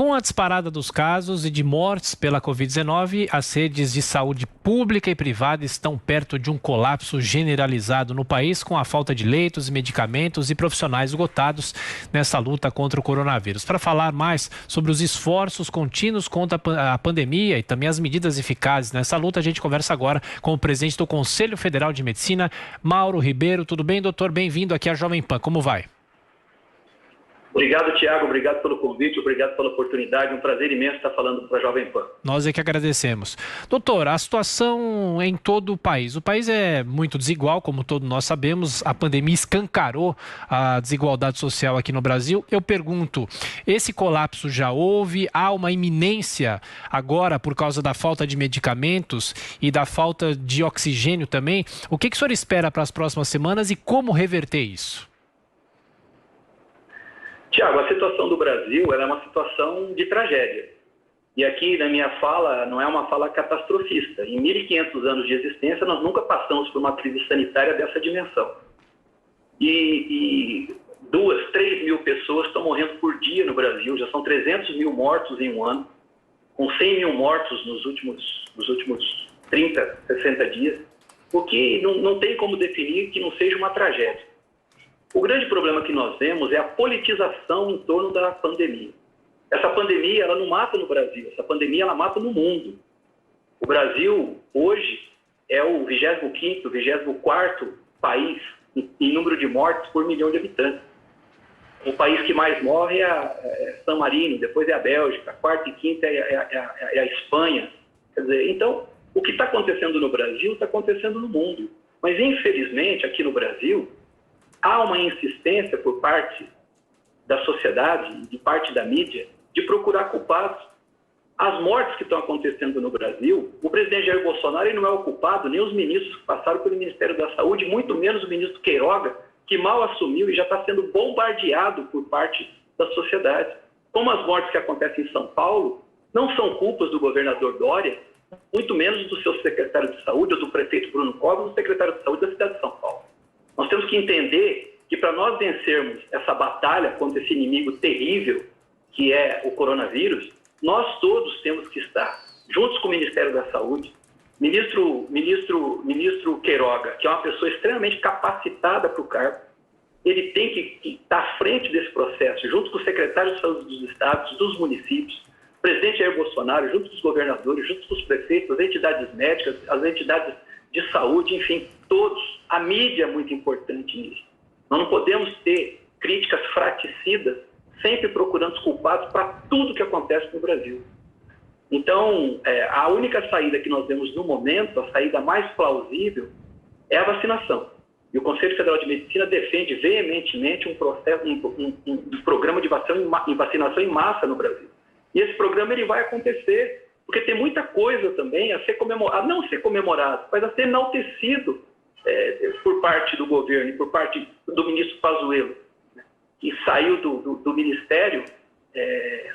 Com a disparada dos casos e de mortes pela Covid-19, as redes de saúde pública e privada estão perto de um colapso generalizado no país, com a falta de leitos, medicamentos e profissionais esgotados nessa luta contra o coronavírus. Para falar mais sobre os esforços contínuos contra a pandemia e também as medidas eficazes nessa luta, a gente conversa agora com o presidente do Conselho Federal de Medicina, Mauro Ribeiro. Tudo bem, doutor? Bem-vindo aqui à Jovem Pan. Como vai? Obrigado, Tiago. Obrigado pelo convite, obrigado pela oportunidade. Um prazer imenso estar falando para a Jovem Pan. Nós é que agradecemos. Doutor, a situação em todo o país. O país é muito desigual, como todos nós sabemos. A pandemia escancarou a desigualdade social aqui no Brasil. Eu pergunto, esse colapso já houve? Há uma iminência agora por causa da falta de medicamentos e da falta de oxigênio também? O que o senhor espera para as próximas semanas e como reverter isso? Tiago, a situação do Brasil é uma situação de tragédia. E aqui na minha fala não é uma fala catastrofista. Em 1.500 anos de existência, nós nunca passamos por uma crise sanitária dessa dimensão. E 2, 3 mil pessoas estão morrendo por dia no Brasil. Já são 300 mil mortos em um ano, com 100 mil mortos nos últimos 30, 60 dias. O que não tem como definir que não seja uma tragédia. O grande problema que nós vemos é a politização em torno da pandemia. Essa pandemia, ela não mata no Brasil, essa pandemia, ela mata no mundo. O Brasil, hoje, é o 25º, 24º país em número de mortes por milhão de habitantes. O país que mais morre é San Marino, depois é a Bélgica, a quarta e quinta é a Espanha. Quer dizer, então, o que está acontecendo no Brasil está acontecendo no mundo. Mas, infelizmente, aqui no Brasil, há uma insistência por parte da sociedade, de parte da mídia, de procurar culpados. As mortes que estão acontecendo no Brasil, o presidente Jair Bolsonaro ele não é o culpado, nem os ministros que passaram pelo Ministério da Saúde, muito menos o ministro Queiroga, que mal assumiu e já está sendo bombardeado por parte da sociedade. Como as mortes que acontecem em São Paulo não são culpas do governador Dória, muito menos do seu secretário de saúde ou do prefeito Bruno Covas, do secretário de saúde da cidade de São Paulo. Nós temos que entender que para nós vencermos essa batalha contra esse inimigo terrível que é o coronavírus, nós todos temos que estar juntos com o Ministério da Saúde, ministro Queiroga, que é uma pessoa extremamente capacitada para o cargo, ele tem que estar à frente desse processo, junto com o secretário de saúde dos estados, dos municípios, o presidente Jair Bolsonaro, junto com os governadores, junto com os prefeitos, as entidades médicas, as entidades de saúde, enfim, todos. A mídia é muito importante nisso. Nós não podemos ter críticas fraticidas, sempre procurando os culpados para tudo que acontece no Brasil. Então, a única saída que nós vemos no momento, a saída mais plausível, é a vacinação. E o Conselho Federal de Medicina defende veementemente um programa de vacinação em massa no Brasil. E esse programa ele vai acontecer, porque tem muita coisa também a ser comemorada, não ser comemorado, mas a ser enaltecido por parte do governo e por parte do ministro Pazuello, né, que saiu do ministério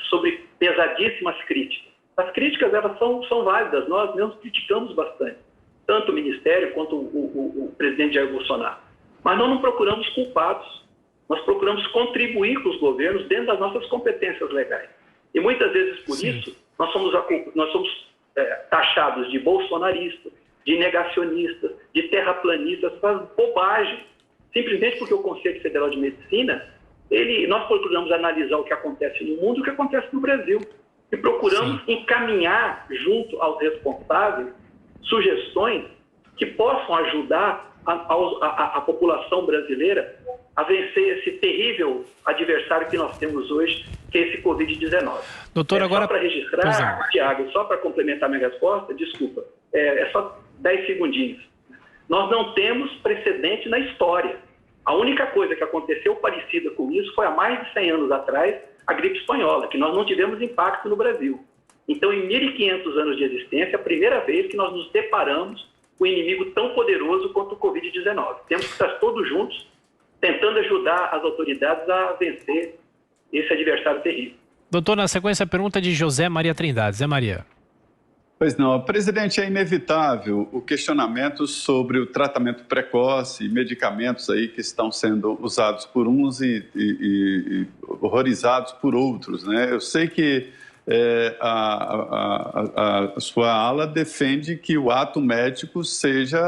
sobre pesadíssimas críticas. As críticas elas são válidas, nós mesmos criticamos bastante, tanto o ministério quanto o presidente Jair Bolsonaro. Mas nós não procuramos culpados, nós procuramos contribuir com os governos dentro das nossas competências legais. E muitas vezes por isso nós somos taxados de bolsonaristas, de negacionistas, de terraplanistas, faz bobagem. Simplesmente porque o Conselho Federal de Medicina, nós procuramos analisar o que acontece no mundo e o que acontece no Brasil. E procuramos encaminhar junto aos responsáveis sugestões que possam ajudar a população brasileira a vencer esse terrível adversário que nós temos hoje, que é esse Covid-19. Doutor, agora... Só para registrar, Tiago, só para complementar minha resposta, desculpa, é só 10 segundinhos. Nós não temos precedente na história. A única coisa que aconteceu parecida com isso foi há mais de 100 anos atrás, a gripe espanhola, que nós não tivemos impacto no Brasil. Então, em 1.500 anos de existência, é a primeira vez que nós nos deparamos com um inimigo tão poderoso quanto o Covid-19. Temos que estar todos juntos, tentando ajudar as autoridades a vencer esse adversário terrível. Doutor, na sequência, a pergunta de José Maria Trindade. Zé Maria. Pois não, presidente, é inevitável o questionamento sobre o tratamento precoce e medicamentos aí que estão sendo usados por uns e horrorizados por outros, né? Eu sei que a sua ala defende que o ato médico seja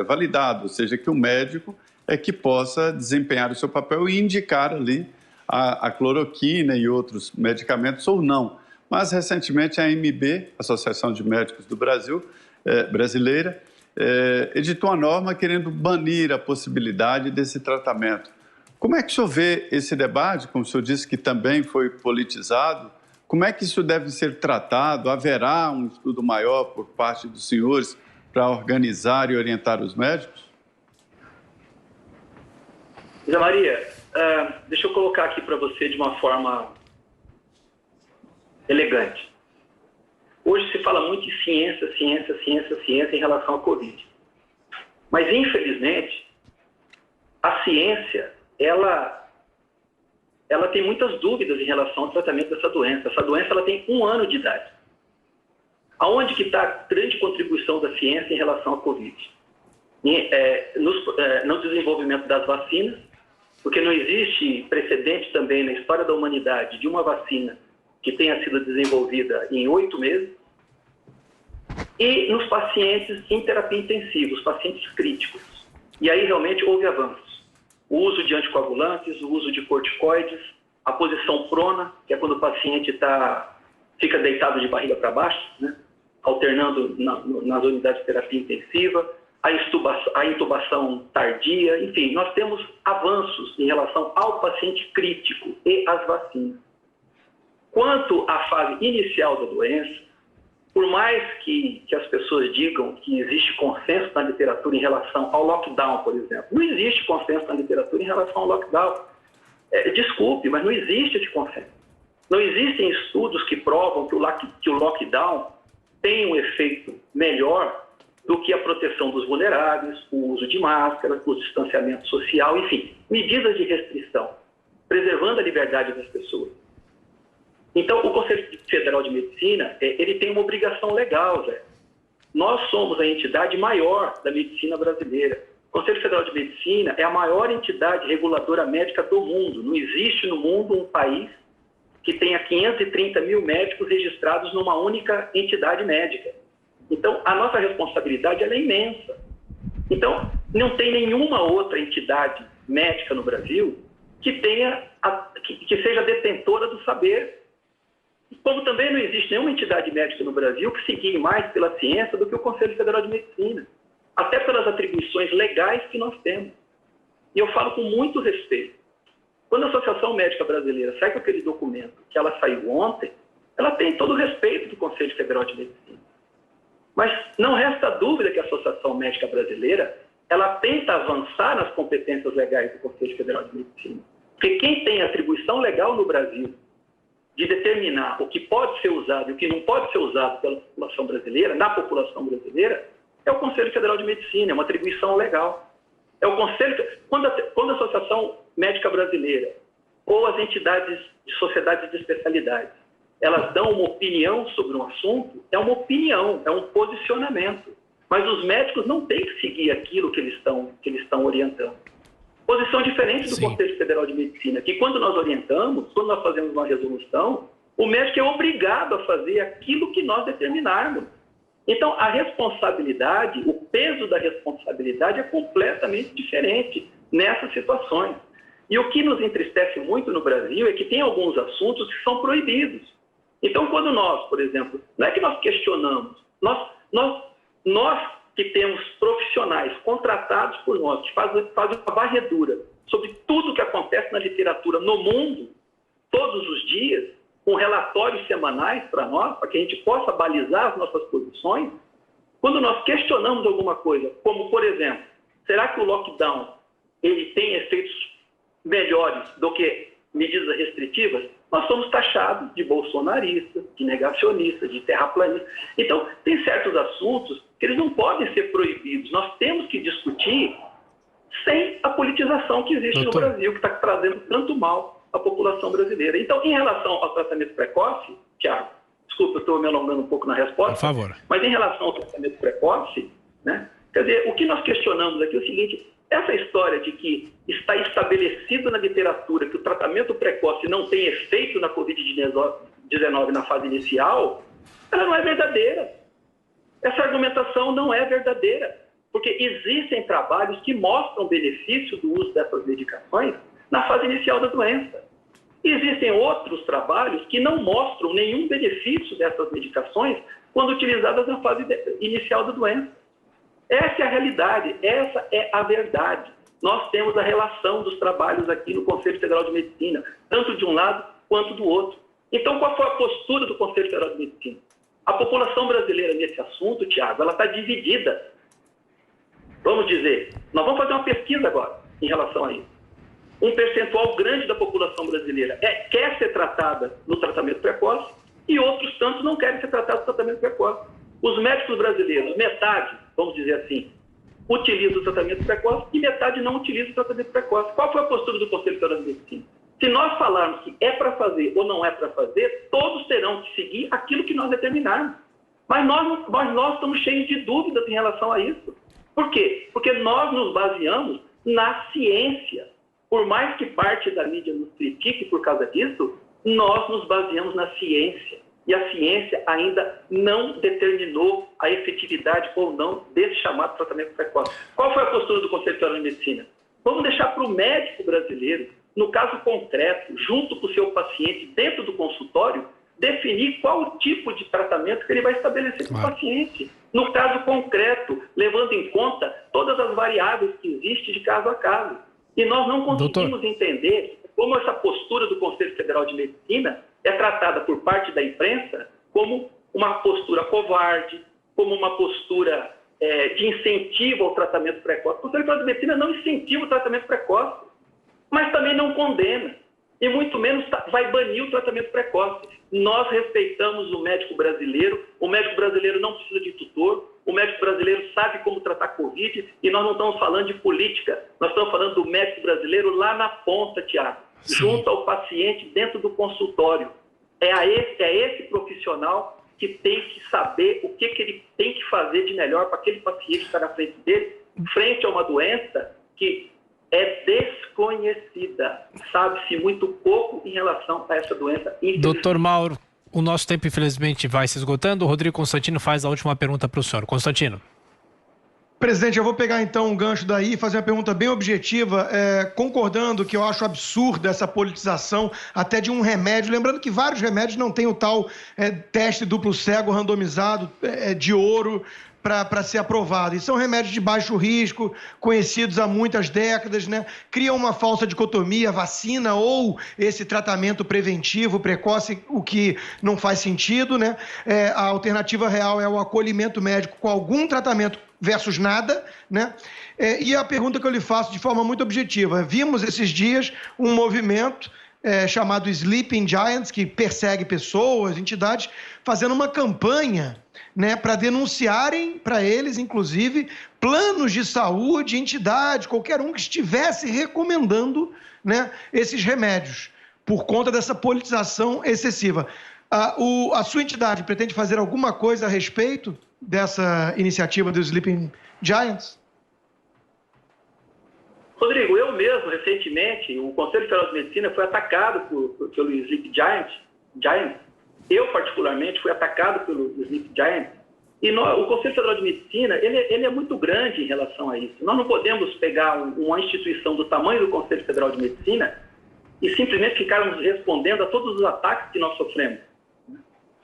validado, ou seja, que o médico é que possa desempenhar o seu papel e indicar ali a cloroquina e outros medicamentos ou não. Mas, recentemente, a AMB, Associação de Médicos do Brasil, brasileira, editou uma norma querendo banir a possibilidade desse tratamento. Como é que o senhor vê esse debate, como o senhor disse que também foi politizado? Como é que isso deve ser tratado? Haverá um estudo maior por parte dos senhores para organizar e orientar os médicos? Zé Maria, deixa eu colocar aqui para você de uma forma elegante. Hoje se fala muito de ciência em relação à Covid. Mas, infelizmente, a ciência, ela tem muitas dúvidas em relação ao tratamento dessa doença. Essa doença ela tem 1 ano de idade. Aonde que está a grande contribuição da ciência em relação à Covid? No desenvolvimento das vacinas, porque não existe precedente também na história da humanidade de uma vacina que tenha sido desenvolvida em 8 meses, e nos pacientes em terapia intensiva, os pacientes críticos. E aí realmente houve avanços. O uso de anticoagulantes, o uso de corticoides, a posição prona, que é quando o paciente fica deitado de barriga para baixo, né? Alternando nas unidades de terapia intensiva, a intubação tardia, enfim, nós temos avanços em relação ao paciente crítico e às vacinas. Quanto à fase inicial da doença, por mais que as pessoas digam que existe consenso na literatura em relação ao lockdown, por exemplo, não existe consenso na literatura em relação ao lockdown. Desculpe, mas não existe esse consenso. Não existem estudos que provam que o lockdown tem um efeito melhor do que a proteção dos vulneráveis, o uso de máscaras, o distanciamento social, enfim, medidas de restrição, preservando a liberdade das pessoas. Então, o Conselho Federal de Medicina, ele tem uma obrigação legal, Zé. Nós somos a entidade maior da medicina brasileira. O Conselho Federal de Medicina é a maior entidade reguladora médica do mundo. Não existe no mundo um país que tenha 530 mil médicos registrados numa única entidade médica. Então, a nossa responsabilidade ela é imensa. Então, não tem nenhuma outra entidade médica no Brasil que seja detentora do saber. Como também não existe nenhuma entidade médica no Brasil que se guie mais pela ciência do que o Conselho Federal de Medicina, até pelas atribuições legais que nós temos. E eu falo com muito respeito. Quando a Associação Médica Brasileira sai com aquele documento que ela saiu ontem, ela tem todo o respeito do Conselho Federal de Medicina. Mas não resta dúvida que a Associação Médica Brasileira ela tenta avançar nas competências legais do Conselho Federal de Medicina. Porque quem tem atribuição legal no Brasil de determinar o que pode ser usado e o que não pode ser usado pela população brasileira, na população brasileira, é o Conselho Federal de Medicina, é uma atribuição legal. É o Conselho... Quando a Associação Médica Brasileira ou as entidades de sociedades de especialidades, elas dão uma opinião sobre um assunto, é uma opinião, é um posicionamento. Mas os médicos não têm que seguir aquilo que eles estão orientando. Posição diferente do Conselho Federal de Medicina, que quando nós orientamos, quando nós fazemos uma resolução, o médico é obrigado a fazer aquilo que nós determinarmos. Então, a responsabilidade, o peso da responsabilidade é completamente diferente nessas situações. E o que nos entristece muito no Brasil é que tem alguns assuntos que são proibidos. Então, quando nós, por exemplo, não é que nós questionamos, nós que temos profissionais contratados por nós, que fazem uma varredura sobre tudo o que acontece na literatura no mundo, todos os dias, com relatórios semanais para nós, para que a gente possa balizar as nossas posições, quando nós questionamos alguma coisa, como, por exemplo, será que o lockdown ele tem efeitos melhores do que medidas restritivas? Nós somos taxados de bolsonaristas, de negacionistas, de terraplanistas. Então, tem certos assuntos que eles não podem ser proibidos. Nós temos que discutir sem a politização que existe no Brasil, que está trazendo tanto mal à população brasileira. Então, em relação ao tratamento precoce, Tiago, desculpa, eu estou me alongando um pouco na resposta. Por favor. Mas em relação ao tratamento precoce, né, quer dizer, o que nós questionamos aqui é o seguinte: essa história de que está estabelecido na literatura que o tratamento precoce não tem efeito na Covid-19 na fase inicial, ela não é verdadeira. Essa argumentação não é verdadeira, porque existem trabalhos que mostram o benefício do uso dessas medicações na fase inicial da doença. E existem outros trabalhos que não mostram nenhum benefício dessas medicações quando utilizadas na fase inicial da doença. Essa é a realidade, essa é a verdade. Nós temos a relação dos trabalhos aqui no Conselho Federal de Medicina, tanto de um lado quanto do outro. Então, qual foi a postura do Conselho Federal de Medicina? A população brasileira nesse assunto, Tiago, ela está dividida. Vamos dizer, nós vamos fazer uma pesquisa agora em relação a isso. Um percentual grande da população brasileira quer ser tratada no tratamento precoce e outros tantos não querem ser tratados no tratamento precoce. Os médicos brasileiros, metade, vamos dizer assim, utiliza o tratamento precoce e metade não utiliza o tratamento precoce. Qual foi a postura do Conselho Federal de Medicina? Se nós falarmos que é para fazer ou não é para fazer, todos terão que seguir aquilo que nós determinarmos. Mas nós estamos cheios de dúvidas em relação a isso. Por quê? Porque nós nos baseamos na ciência. Por mais que parte da mídia nos critique por causa disso, nós nos baseamos na ciência. E a ciência ainda não determinou a efetividade ou não desse chamado tratamento precoce. Qual foi a postura do Conselho Federal de Medicina? Vamos deixar para o médico brasileiro, no caso concreto, junto com o seu paciente, dentro do consultório, definir qual o tipo de tratamento que ele vai estabelecer com o paciente. No caso concreto, levando em conta todas as variáveis que existem de caso a caso. E nós não conseguimos entender como essa postura do Conselho Federal de Medicina é tratada por parte da imprensa como uma postura covarde, como uma postura de incentivo ao tratamento precoce. O Conselho Federal de Medicina não incentiva o tratamento precoce, mas também não condena, e muito menos vai banir o tratamento precoce. Nós respeitamos o médico brasileiro não precisa de tutor, o médico brasileiro sabe como tratar Covid, e nós não estamos falando de política, nós estamos falando do médico brasileiro lá na ponta, Tiago, junto ao paciente dentro do consultório. É esse profissional que tem que saber o que ele tem que fazer de melhor para aquele paciente que está na frente dele, frente a uma doença que é desconhecida. Sabe-se muito pouco em relação a essa doença. Doutor Mauro, o nosso tempo infelizmente vai se esgotando. O Rodrigo Constantino faz a última pergunta para o senhor. Constantino. Presidente, eu vou pegar então um gancho daí e fazer uma pergunta bem objetiva, concordando que eu acho absurda essa politização até de um remédio, lembrando que vários remédios não têm o tal teste duplo cego randomizado de ouro para ser aprovado. E são remédios de baixo risco, conhecidos há muitas décadas, né? Criam uma falsa dicotomia, vacina ou esse tratamento preventivo, precoce, o que não faz sentido, né? A alternativa real é o acolhimento médico com algum tratamento versus nada, né? E a pergunta que eu lhe faço de forma muito objetiva: vimos esses dias um movimento chamado Sleeping Giants, que persegue pessoas, entidades, fazendo uma campanha, né, para denunciarem para eles, inclusive, planos de saúde, entidade, qualquer um que estivesse recomendando, né, esses remédios, por conta dessa politização excessiva. A sua entidade pretende fazer alguma coisa a respeito dessa iniciativa dos Sleeping Giants? Rodrigo, eu mesmo, recentemente, o Conselho Federal de Medicina foi atacado pelo Sleep Giant. Eu, particularmente, fui atacado pelo Sleep Giant. E o Conselho Federal de Medicina, ele é muito grande em relação a isso. Nós não podemos pegar uma instituição do tamanho do Conselho Federal de Medicina e simplesmente ficarmos respondendo a todos os ataques que nós sofremos.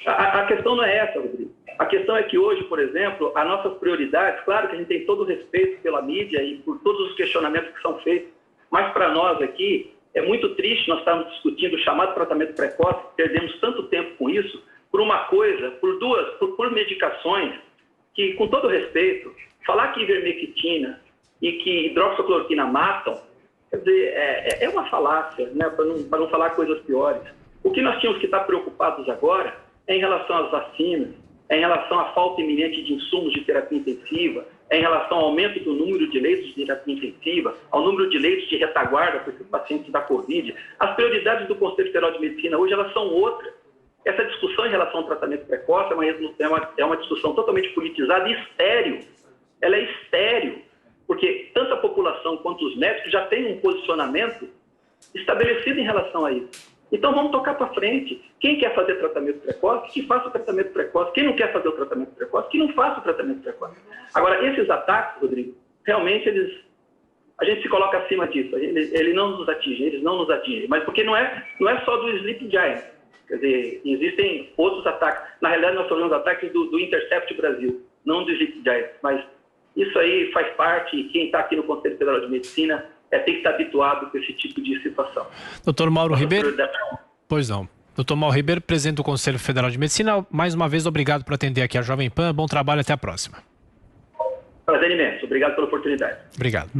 A questão não é essa, Rodrigo. A questão é que hoje, por exemplo, as nossas prioridades, claro que a gente tem todo o respeito pela mídia e por todos os questionamentos que são feitos, mas para nós aqui é muito triste nós estarmos discutindo o chamado tratamento precoce, perdemos tanto tempo com isso, por uma coisa, por medicações que, com todo respeito, falar que ivermectina e que hidroxicloroquina matam, quer dizer, é uma falácia, né, para não falar coisas piores. O que nós tínhamos que estar preocupados agora é em relação às vacinas, é em relação à falta iminente de insumos de terapia intensiva, é em relação ao aumento do número de leitos de terapia intensiva, ao número de leitos de retaguarda para esses pacientes da Covid. As prioridades do Conselho Federal de Medicina hoje elas são outras. Essa discussão em relação ao tratamento precoce é uma discussão totalmente politizada e estéril. Ela é estéril, porque tanto a população quanto os médicos já têm um posicionamento estabelecido em relação a isso. Então vamos tocar para frente. Quem quer fazer tratamento precoce, que faça o tratamento precoce. Quem não quer fazer o tratamento precoce, que não faça o tratamento precoce. Agora, esses ataques, Rodrigo, realmente a gente se coloca acima disso. Ele não nos atinge, eles não nos atingem. Mas porque não é só do Sleep Giant. Quer dizer, existem outros ataques. Na realidade, nós falamos ataques do Intercept Brasil, não do Sleep Giant. Mas isso aí faz parte, e quem está aqui no Conselho Federal de Medicina tem que estar habituado com esse tipo de situação. Doutor Mauro Ribeiro? Pois não. Doutor Mauro Ribeiro, presidente do Conselho Federal de Medicina, mais uma vez, obrigado por atender aqui a Jovem Pan. Bom trabalho, até a próxima. Prazer imenso. Obrigado pela oportunidade. Obrigado.